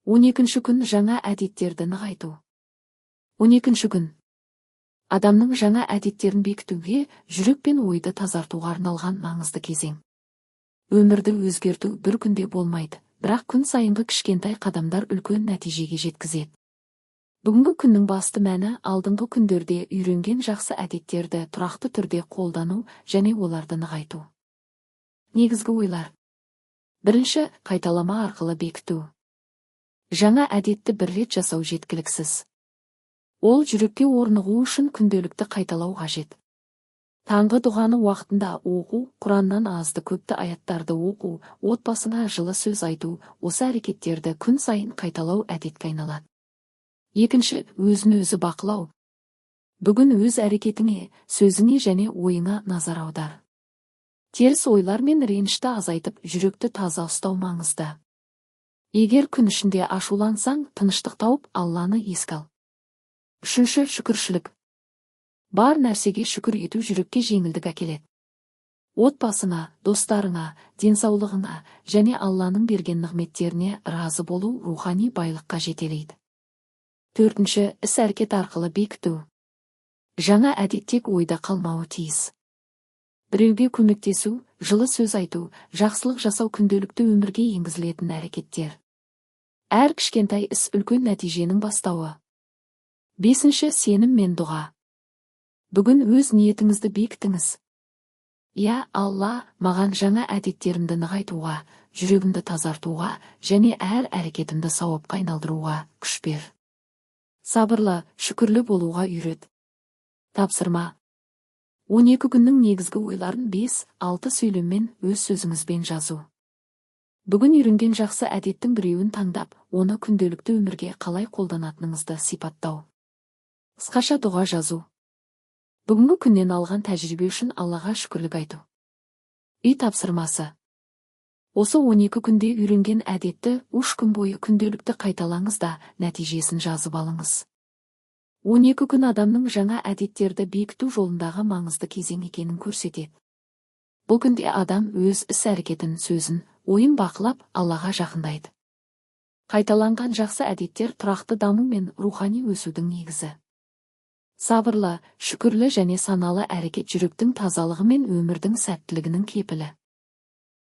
12 күн жаңа әдеттерді нығайту. 12 күн. Адамның жаңа әдеттерін бекітуге, жүрек пен ойды тазартуға арналған маңызды кезең. Өмірді өзгерту бір күнде болмайды, бірақ күн сайынғы кішкентай қадамдар үлкен нәтижеге жеткізеді. Бүгінгі күннің басты мәні алдыңғы күндерде үйренген жақсы әдеттерді тұрақты түрде қолдану және оларды нығайту. Негізгі ойлар. Бірінші, қайталама арқылы бекіту. Жаңа әдетті бір рет жасау жеткіліксіз. Ол жүрекке орнығу үшін күнделікті қайталау қажет. Таңғы дұғаны уақытында оқу, Құраннан азды көпті аяттарды оқу, отбасына жылы сөз айту, осы әрекеттерді күн сайын қайталау әдетке айналады. Екінші, өзін-өзі бақылау. Бүгін өз әрекетіңе, сөзіңе және ойыңа назар аудар. Теріс ойлар мен ренішті азайтып, жүректі таза ұстау маңызды. Егер күн ішінде ашулансаң, тыныштық тауып, Алланы еске ал. Үшінші, шүкіршілік. Бар нәрсеге шүкір ету жүрекке жеңілдік әкеледі. Отбасыңа, достарыңа, денсаулығыңа және Алланың берген нығметтеріне разы болу рухани байлыққа жетелейді. Төртінші, іс-әрекет арқылы бекіту. Жаңа әдет тек ойда қалмауы тиіс. Біреуге көмектесу, жылы сөз айту, жақсылық жасау күнделікті өмірге енгізілетін әрекеттер. Әр кішкентай іс үлкен нәтиженің бастауы. Бесінші, сенім мен дұға. Бүгін өз ниетіңізді бекітіңіз. Я Алла, маған жаңа әдеттерімді нығайтуға, жүрегімді тазартуға және әр әрекетімді сауапқа айналдыруға күш бер. Сабырлы, шүкірлі болуға үйрет. Тапсырма. 12 күннің негізгі ойларын 5-6 сөйлеммен өз сөзіңізбен жазу. Бүгін үйренген жақсы әдеттің біреуін таңдап, оны күнделікті өмірге қалай қолданатыныңызды сипаттау. Қысқаша дұға жазу. Бүгінгі күннен алған тәжірибе үшін Аллаға шүкірлік айту. Үй тапсырмасы. Осы 12 күнде үйренген әдетті 3 күн бойы күнделікті қайталаңыз да нәтижесін жазып алыңыз. 12 күн адамның жаңа әдеттерді бекіту жолындағы маңызды кезең екенін көрсетеді. Бұл күнде адам өз іс-әрекетін, сөзін, ойын бақылап, Аллаға жақындайды. Қайталанған жақсы әдеттер тұрақты даму мен рухани өсудің негізі. Сабырлы, шүкірлі және саналы әрекет жүректің тазалығы мен өмірдің сәттілігінің кепілі.